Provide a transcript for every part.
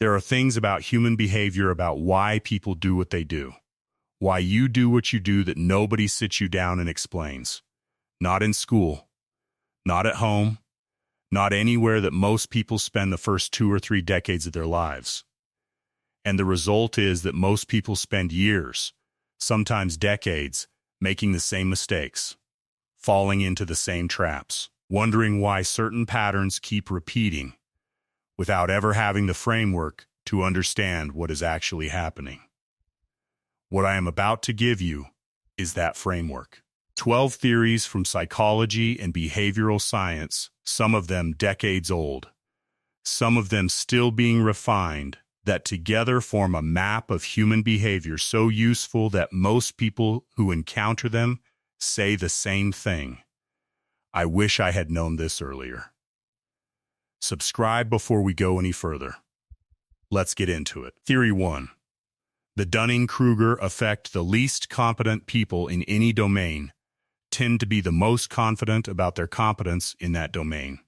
There are things about human behavior, about why people do what they do, why you do what you do, that nobody sits you down and explains. Not in school, not at home, not anywhere, that most people spend the first 2 or 3 decades of their lives. And the result is that most people spend years, sometimes decades, making the same mistakes, falling into the same traps, wondering why certain patterns keep repeating, without ever having the framework to understand what is actually happening. What I am about to give you is that framework. 12 theories from psychology and behavioral science, some of them decades old, some of them still being refined, that together form a map of human behavior so useful that most people who encounter them say the same thing: I wish I had known this earlier. Subscribe before we go any further. Let's get into it. Theory 1. The Dunning-Kruger Effect. The least competent people in any domain tend to be the most confident about their competence in that domain.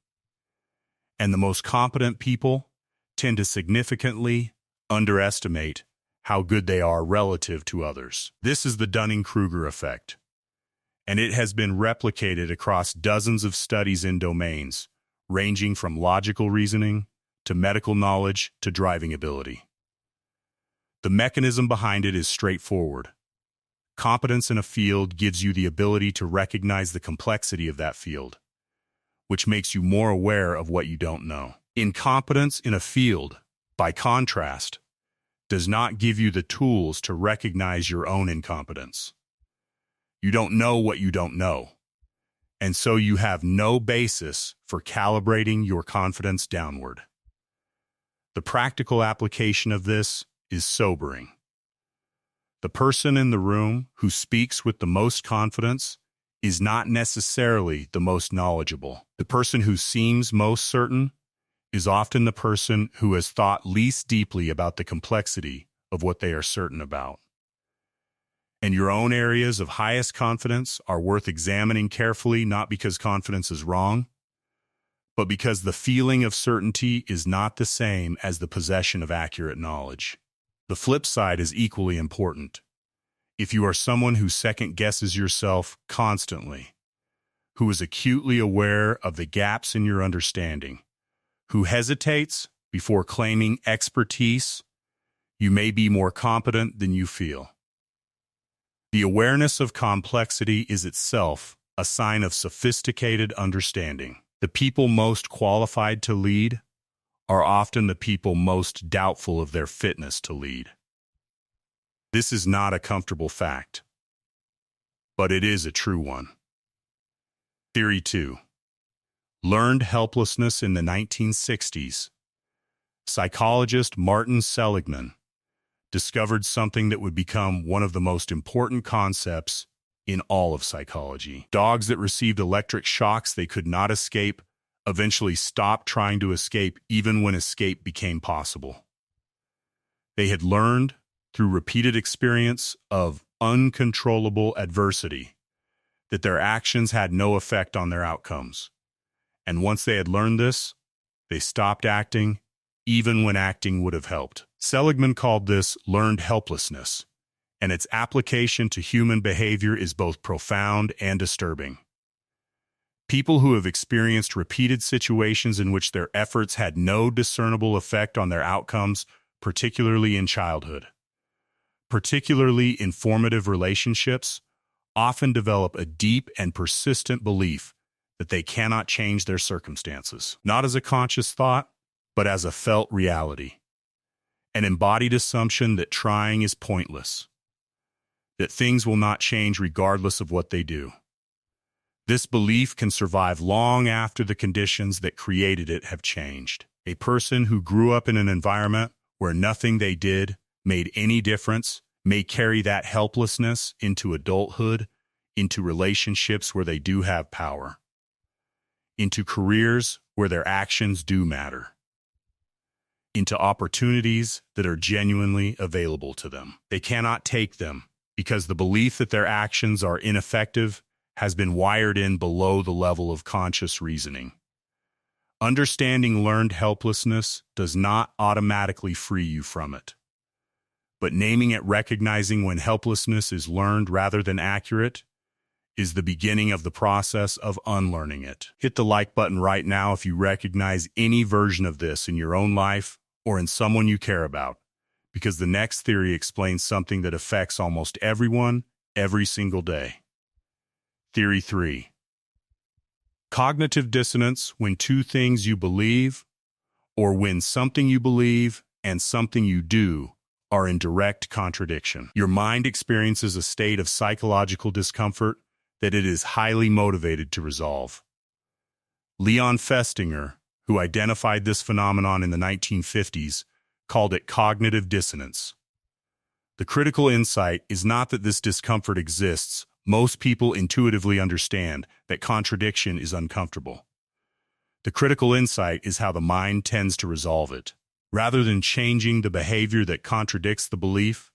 And the most competent people tend to significantly underestimate how good they are relative to others. This is the Dunning-Kruger Effect, and it has been replicated across dozens of studies in domains, ranging from logical reasoning to medical knowledge to driving ability. The mechanism behind it is straightforward. Competence in a field gives you the ability to recognize the complexity of that field, which makes you more aware of what you don't know. Incompetence in a field, by contrast, does not give you the tools to recognize your own incompetence. You don't know what you don't know, and so you have no basis for calibrating your confidence downward. The practical application of this is sobering. The person in the room who speaks with the most confidence is not necessarily the most knowledgeable. The person who seems most certain is often the person who has thought least deeply about the complexity of what they are certain about. And your own areas of highest confidence are worth examining carefully, not because confidence is wrong, but because the feeling of certainty is not the same as the possession of accurate knowledge. The flip side is equally important. If you are someone who second-guesses yourself constantly, who is acutely aware of the gaps in your understanding, who hesitates before claiming expertise, you may be more competent than you feel. The awareness of complexity is itself a sign of sophisticated understanding. The people most qualified to lead are often the people most doubtful of their fitness to lead. This is not a comfortable fact, but it is a true one. Theory 2. Learned helplessness. In the 1960s, psychologist Martin Seligman discovered something that would become one of the most important concepts in all of psychology. Dogs that received electric shocks they could not escape eventually stopped trying to escape even when escape became possible. They had learned through repeated experience of uncontrollable adversity that their actions had no effect on their outcomes. And once they had learned this, they stopped acting, even when acting would have helped. Seligman called this learned helplessness, and its application to human behavior is both profound and disturbing. People who have experienced repeated situations in which their efforts had no discernible effect on their outcomes, particularly in childhood, particularly in formative relationships, often develop a deep and persistent belief that they cannot change their circumstances, not as a conscious thought, but as a felt reality. An embodied assumption that trying is pointless, that things will not change regardless of what they do. This belief can survive long after the conditions that created it have changed. A person who grew up in an environment where nothing they did made any difference may carry that helplessness into adulthood, into relationships where they do have power, into careers where their actions do matter, into opportunities that are genuinely available to them. They cannot take them because the belief that their actions are ineffective has been wired in below the level of conscious reasoning. Understanding learned helplessness does not automatically free you from it. But naming it, recognizing when helplessness is learned rather than accurate, is the beginning of the process of unlearning it. Hit the like button right now if you recognize any version of this in your own life or in someone you care about, because the next theory explains something that affects almost everyone every single day. Theory 3. Cognitive dissonance when two things you believe, or when something you believe and something you do are in direct contradiction. Your mind experiences a state of psychological discomfort that it is highly motivated to resolve. Leon Festinger, who identified this phenomenon in the 1950s, called it cognitive dissonance. The critical insight is not that this discomfort exists. Most people intuitively understand that contradiction is uncomfortable. The critical insight is how the mind tends to resolve it. Rather than changing the behavior that contradicts the belief,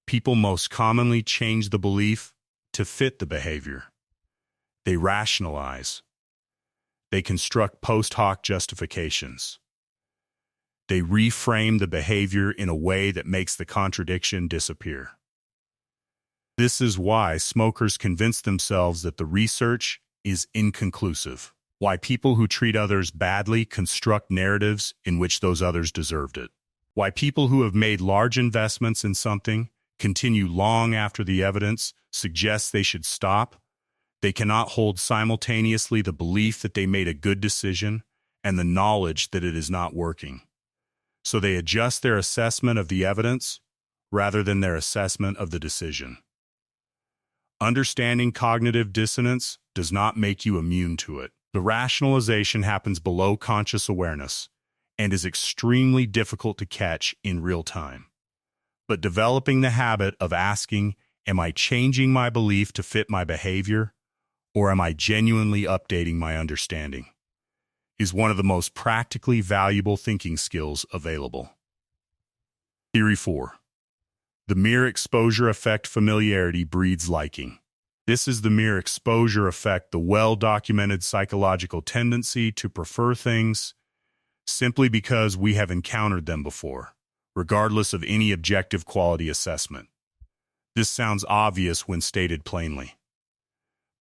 people most commonly change the belief to fit the behavior. They rationalize. They construct post hoc justifications. They reframe the behavior in a way that makes the contradiction disappear. This is why smokers convince themselves that the research is inconclusive. Why people who treat others badly construct narratives in which those others deserved it. Why people who have made large investments in something continue long after the evidence suggests they should stop. They cannot hold simultaneously the belief that they made a good decision and the knowledge that it is not working. So they adjust their assessment of the evidence rather than their assessment of the decision. Understanding cognitive dissonance does not make you immune to it. The rationalization happens below conscious awareness and is extremely difficult to catch in real time. But developing the habit of asking, am I changing my belief to fit my behavior, or am I genuinely updating my understanding, is one of the most practically valuable thinking skills available. Theory 4. The mere exposure effect. Familiarity breeds liking. This is the mere exposure effect, the well-documented psychological tendency to prefer things simply because we have encountered them before, regardless of any objective quality assessment. This sounds obvious when stated plainly,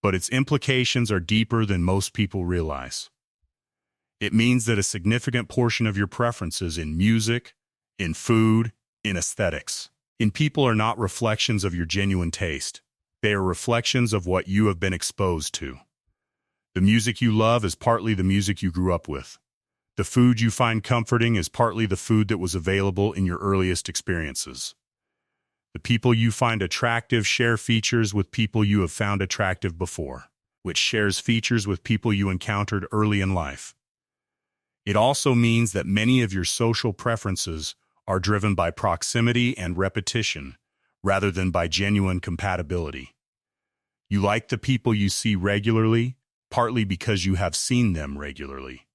but its implications are deeper than most people realize. It means that a significant portion of your preferences in music, in food, in aesthetics, in people are not reflections of your genuine taste. They are reflections of what you have been exposed to. The music you love is partly the music you grew up with. The food you find comforting is partly the food that was available in your earliest experiences. The people you find attractive share features with people you have found attractive before, which shares features with people you encountered early in life. It also means that many of your social preferences are driven by proximity and repetition, rather than by genuine compatibility. You like the people you see regularly, partly because you have seen them regularly.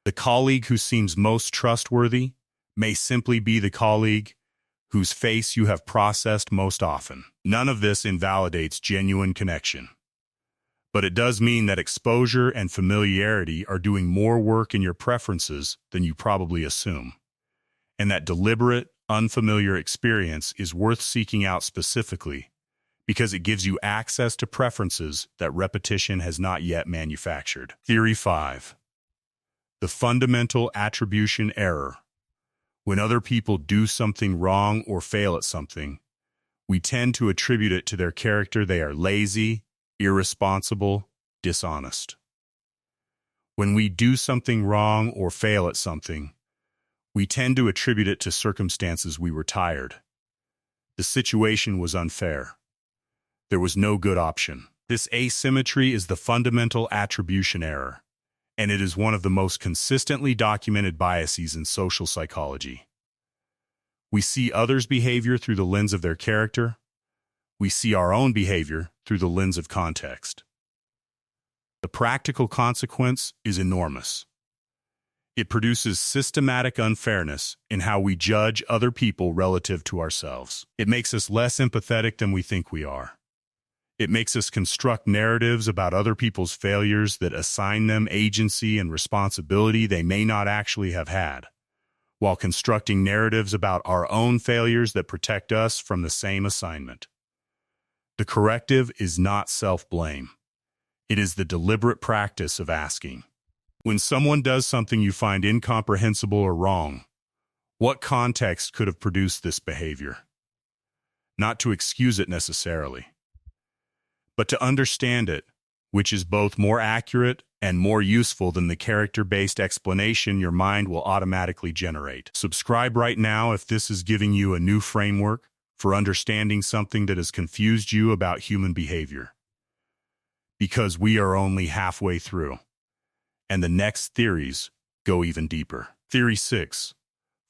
The colleague who seems most trustworthy may simply be the colleague whose face you have processed most often. None of this invalidates genuine connection. But it does mean that exposure and familiarity are doing more work in your preferences than you probably assume, and that deliberate, unfamiliar experience is worth seeking out specifically because it gives you access to preferences that repetition has not yet manufactured. Theory 5. The fundamental attribution error. When other people do something wrong or fail at something, we tend to attribute it to their character. They are lazy, irresponsible, dishonest. When we do something wrong or fail at something, we tend to attribute it to circumstances. We were tired. The situation was unfair. There was no good option. This asymmetry is the fundamental attribution error, and it is one of the most consistently documented biases in social psychology. We see others' behavior through the lens of their character. We see our own behavior through the lens of context. The practical consequence is enormous. It produces systematic unfairness in how we judge other people relative to ourselves. It makes us less empathetic than we think we are. It makes us construct narratives about other people's failures that assign them agency and responsibility they may not actually have had, while constructing narratives about our own failures that protect us from the same assignment. The corrective is not self-blame. It is the deliberate practice of asking, when someone does something you find incomprehensible or wrong, what context could have produced this behavior? Not to excuse it necessarily, but to understand it, which is both more accurate and more useful than the character-based explanation your mind will automatically generate. Subscribe right now if this is giving you a new framework for understanding something that has confused you about human behavior. Because we are only halfway through, and the next theories go even deeper. Theory 6.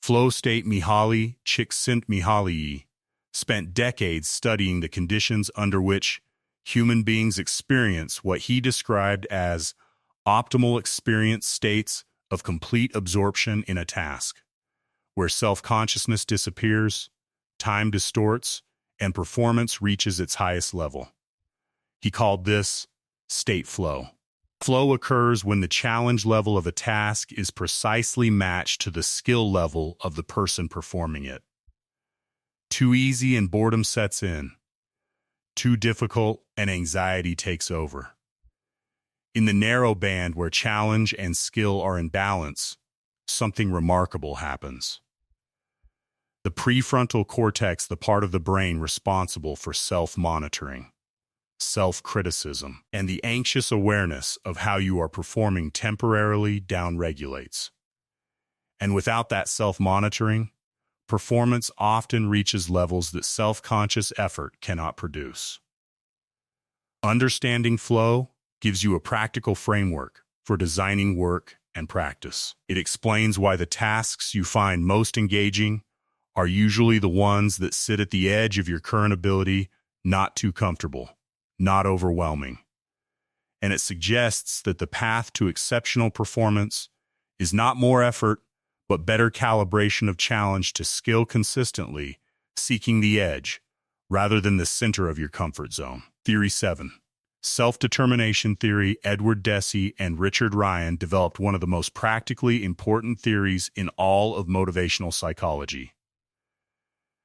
Flow state Mihaly Csikszentmihalyi spent decades studying the conditions under which human beings experience what he described as optimal experience states of complete absorption in a task, where self-consciousness disappears, time distorts, and performance reaches its highest level. He called this state flow. Flow occurs when the challenge level of a task is precisely matched to the skill level of the person performing it. Too easy and boredom sets in. Too difficult and anxiety takes over. In the narrow band where challenge and skill are in balance, something remarkable happens. The prefrontal cortex, the part of the brain responsible for self-monitoring, self-criticism, and the anxious awareness of how you are performing temporarily downregulates. And without that self-monitoring, performance often reaches levels that self-conscious effort cannot produce. Understanding flow gives you a practical framework for designing work and practice. It explains why the tasks you find most engaging are usually the ones that sit at the edge of your current ability, not too comfortable, not overwhelming. And it suggests that the path to exceptional performance is not more effort, but better calibration of challenge to skill consistently, seeking the edge, rather than the center of your comfort zone. Theory 7. Self-determination theory. Edward Deci and Richard Ryan developed one of the most practically important theories in all of motivational psychology.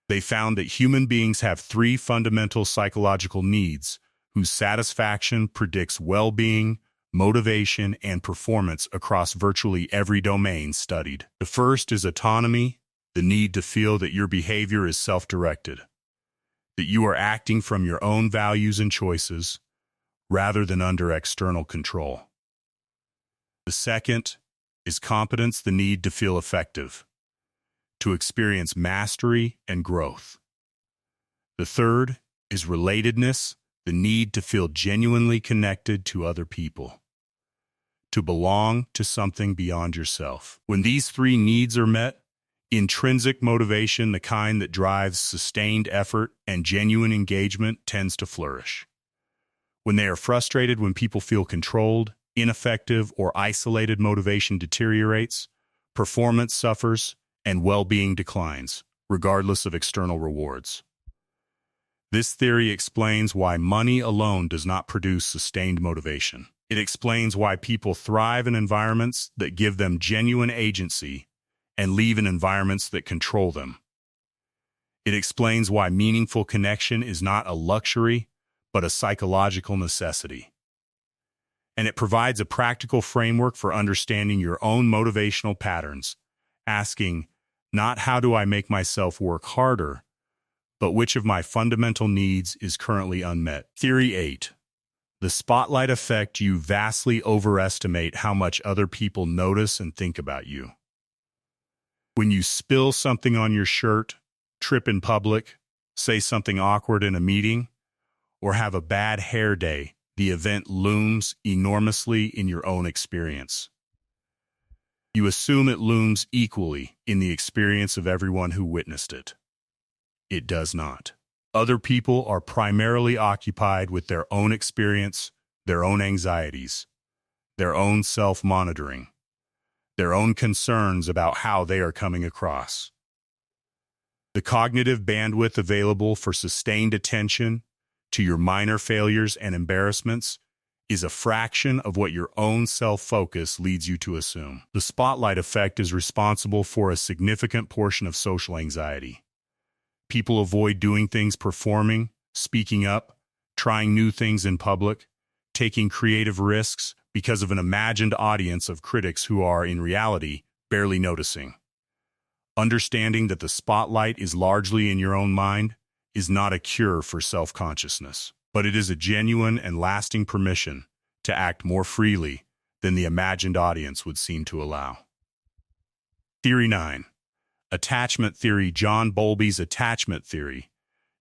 They found that human beings have 3 fundamental psychological needs whose satisfaction predicts well-being, motivation, and performance across virtually every domain studied. The first is autonomy, the need to feel that your behavior is self-directed, that you are acting from your own values and choices, rather than under external control. The second is competence, the need to feel effective, to experience mastery and growth. The third is relatedness, the need to feel genuinely connected to other people, to belong to something beyond yourself. When these 3 needs are met, intrinsic motivation, the kind that drives sustained effort and genuine engagement, tends to flourish. When they are frustrated, when people feel controlled, ineffective, or isolated, motivation deteriorates, performance suffers, and well-being declines, regardless of external rewards. This theory explains why money alone does not produce sustained motivation. It explains why people thrive in environments that give them genuine agency and leave in environments that control them. It explains why meaningful connection is not a luxury, but a psychological necessity. And it provides a practical framework for understanding your own motivational patterns, asking, not how do I make myself work harder, but which of my fundamental needs is currently unmet. Theory 8. The spotlight effect. You vastly overestimate how much other people notice and think about you. When you spill something on your shirt, trip in public, say something awkward in a meeting, or have a bad hair day, the event looms enormously in your own experience. You assume it looms equally in the experience of everyone who witnessed it. It does not. Other people are primarily occupied with their own experience, their own anxieties, their own self-monitoring, their own concerns about how they are coming across. The cognitive bandwidth available for sustained attention, to your minor failures and embarrassments is a fraction of what your own self-focus leads you to assume. The spotlight effect is responsible for a significant portion of social anxiety. People avoid doing things, performing, speaking up, trying new things in public, taking creative risks because of an imagined audience of critics who are, in reality, barely noticing. Understanding that the spotlight is largely in your own mind is not a cure for self-consciousness, but it is a genuine and lasting permission to act more freely than the imagined audience would seem to allow. Theory 9. Attachment theory. John Bowlby's attachment theory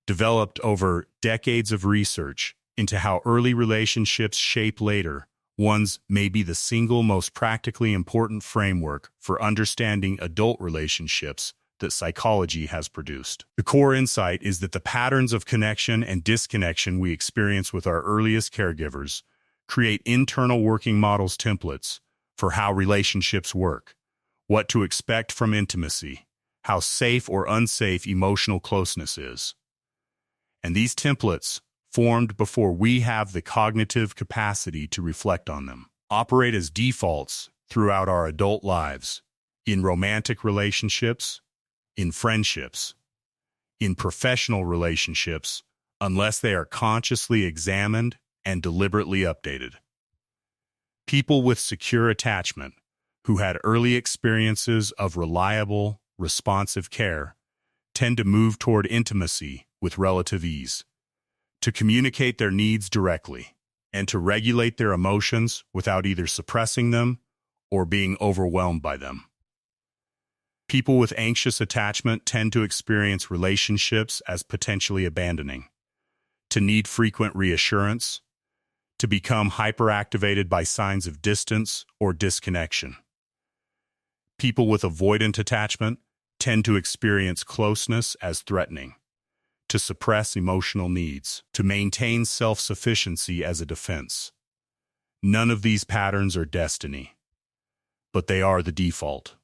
developed over decades of research into how early relationships shape later ones may be the single most practically important framework for understanding adult relationships that psychology has produced. The core insight is that the patterns of connection and disconnection we experience with our earliest caregivers create internal working models, templates for how relationships work, what to expect from intimacy, how safe or unsafe emotional closeness is. And these templates, formed before we have the cognitive capacity to reflect on them, operate as defaults throughout our adult lives, in romantic relationships, in friendships, in professional relationships, unless they are consciously examined and deliberately updated. People with secure attachment, who had early experiences of reliable, responsive care, tend to move toward intimacy with relative ease, to communicate their needs directly, and to regulate their emotions without either suppressing them or being overwhelmed by them. People with anxious attachment tend to experience relationships as potentially abandoning, to need frequent reassurance, to become hyperactivated by signs of distance or disconnection. People with avoidant attachment tend to experience closeness as threatening, to suppress emotional needs, to maintain self-sufficiency as a defense. None of these patterns are destiny, but they are the default.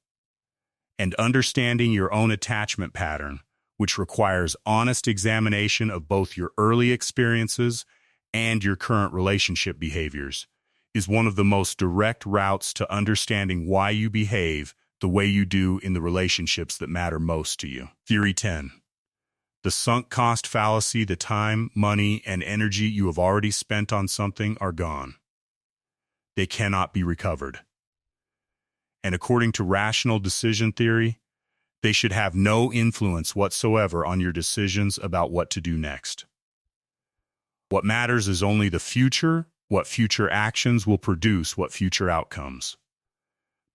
And understanding your own attachment pattern, which requires honest examination of both your early experiences and your current relationship behaviors, is one of the most direct routes to understanding why you behave the way you do in the relationships that matter most to you. Theory 10. The sunk cost fallacy. The time, money, and energy you have already spent on something are gone. They cannot be recovered. And according to rational decision theory, they should have no influence whatsoever on your decisions about what to do next. What matters is only the future, what future actions will produce what future outcomes.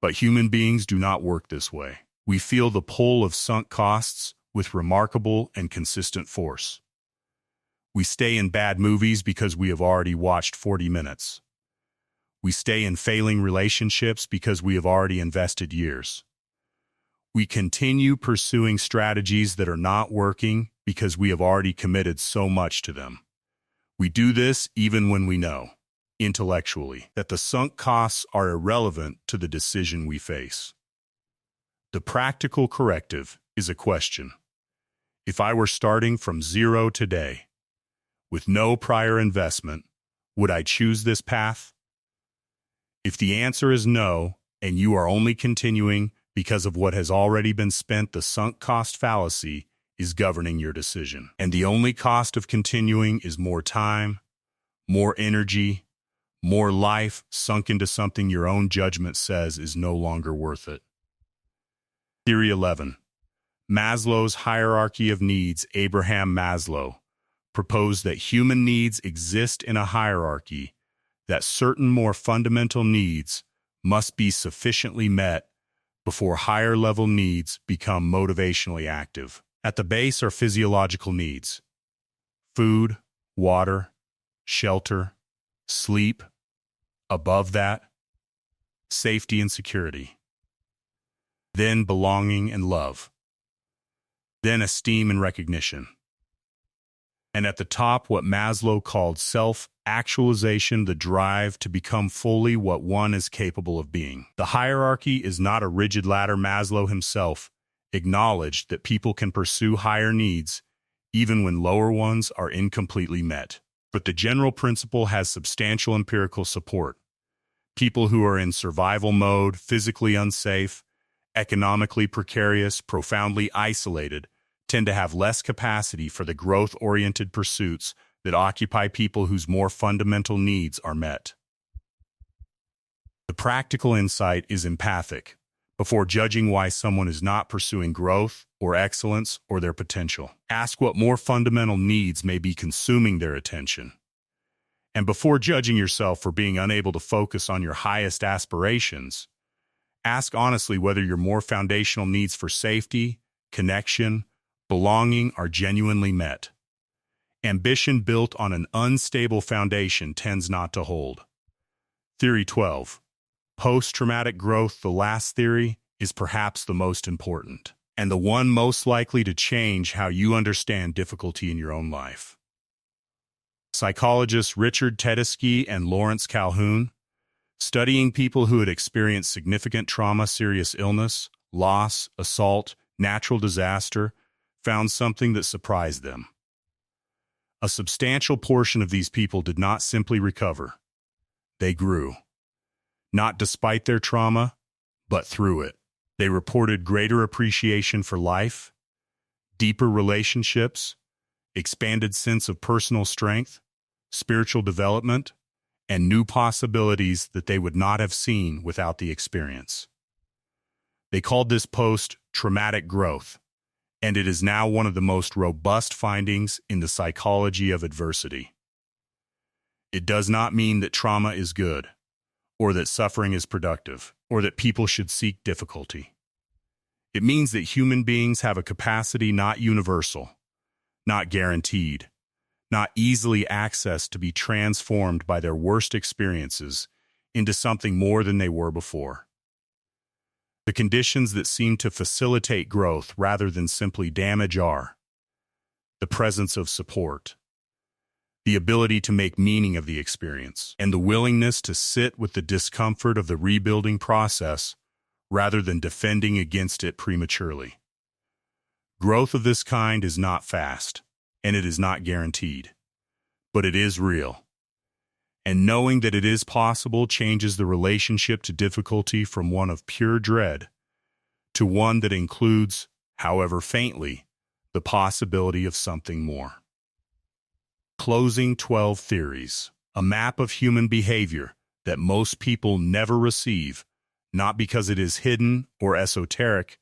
But human beings do not work this way. We feel the pull of sunk costs with remarkable and consistent force. We stay in bad movies because we have already watched 40 minutes. We stay in failing relationships because we have already invested years. We continue pursuing strategies that are not working because we have already committed so much to them. We do this even when we know, intellectually, that the sunk costs are irrelevant to the decision we face. The practical corrective is a question. If I were starting from zero today, with no prior investment, would I choose this path? If the answer is no, and you are only continuing because of what has already been spent, the sunk cost fallacy is governing your decision. And the only cost of continuing is more time, more energy, more life sunk into something your own judgment says is no longer worth it. Theory 11. Maslow's hierarchy of needs. Abraham Maslow proposed that human needs exist in a hierarchy, that certain more fundamental needs must be sufficiently met before higher-level needs become motivationally active. At the base are physiological needs: food, water, shelter, sleep. Above that, safety and security. Then belonging and love. Then esteem and recognition. And at the top, what Maslow called self-actualization, the drive to become fully what one is capable of being. The hierarchy is not a rigid ladder. Maslow himself acknowledged that people can pursue higher needs even when lower ones are incompletely met. but the general principle has substantial empirical support. People who are in survival mode, physically unsafe, economically precarious, profoundly isolated, tend to have less capacity for the growth-oriented pursuits that occupy people whose more fundamental needs are met. The practical insight is empathic, before judging why someone is not pursuing growth or excellence or their potential. Ask what more fundamental needs may be consuming their attention. And before judging yourself for being unable to focus on your highest aspirations, ask honestly whether your more foundational needs for safety, connection, belonging are genuinely met. Ambition built on an unstable foundation tends not to hold. Theory 12. Post-traumatic growth, the last theory, is perhaps the most important, and the one most likely to change how you understand difficulty in your own life. Psychologists Richard Tedeschi and Lawrence Calhoun, studying people who had experienced significant trauma, serious illness, loss, assault, natural disaster, found something that surprised them. A substantial portion of these people did not simply recover. They grew. Not despite their trauma, but through it. They reported greater appreciation for life, deeper relationships, expanded sense of personal strength, spiritual development, and new possibilities that they would not have seen without the experience. They called this post-traumatic growth, and it is now one of the most robust findings in the psychology of adversity. It does not mean that trauma is good, or that suffering is productive, or that people should seek difficulty. It means that human beings have a capacity not universal, not guaranteed, not easily accessed to be transformed by their worst experiences into something more than they were before. The conditions that seem to facilitate growth rather than simply damage are the presence of support, the ability to make meaning of the experience, and the willingness to sit with the discomfort of the rebuilding process rather than defending against it prematurely. Growth of this kind is not fast, and it is not guaranteed, but it is real. And knowing that it is possible changes the relationship to difficulty from one of pure dread to one that includes, however faintly, the possibility of something more. Closing 12 theories, a map of human behavior that most people never receive, not because it is hidden or esoteric,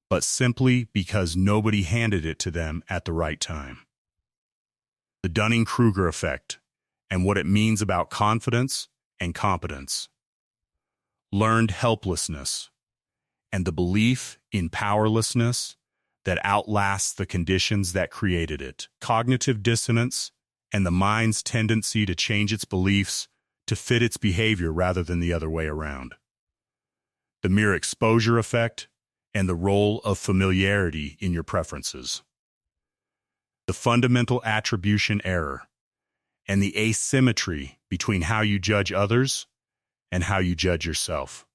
but simply because nobody handed it to them at the right time. The Dunning-Kruger Effect, and what it means about confidence and competence. Learned helplessness, and the belief in powerlessness that outlasts the conditions that created it. Cognitive dissonance, and the mind's tendency to change its beliefs to fit its behavior rather than the other way around. The mere exposure effect, and the role of familiarity in your preferences. The fundamental attribution error, and the asymmetry between how you judge others and how you judge yourself.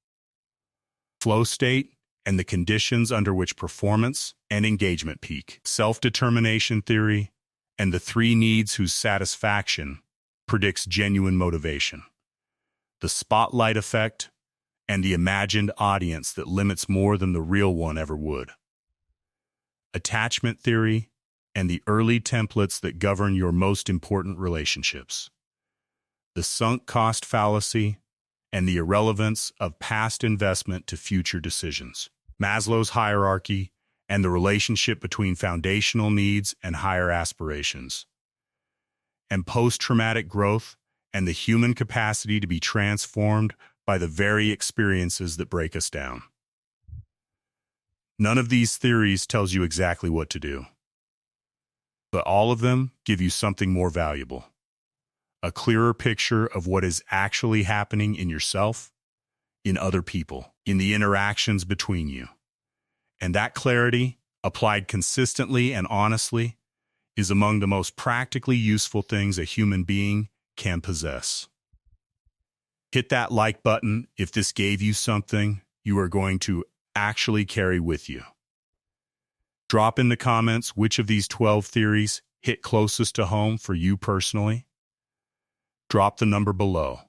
Flow state, and the conditions under which performance and engagement peak. Self-determination theory, and the three needs whose satisfaction predicts genuine motivation. The spotlight effect, and the imagined audience that limits more than the real one ever would. Attachment theory, and the early templates that govern your most important relationships. The sunk cost fallacy, and the irrelevance of past investment to future decisions. Maslow's hierarchy, and the relationship between foundational needs and higher aspirations. And post-traumatic growth, and the human capacity to be transformed by the very experiences that break us down. None of these theories tells you exactly what to do, but all of them give you something more valuable. A clearer picture of what is actually happening in yourself, in other people, in the interactions between you. And that clarity, applied consistently and honestly, is among the most practically useful things a human being can possess. Hit that like button if this gave you something you are going to actually carry with you. Drop in the comments which of these 12 theories hit closest to home for you personally. drop the number below.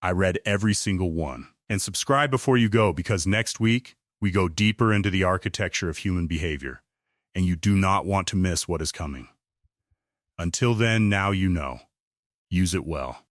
I read every single one. And subscribe before you go, because next week, we go deeper into the architecture of human behavior, and you do not want to miss what is coming. Until then, now you know. Use it well.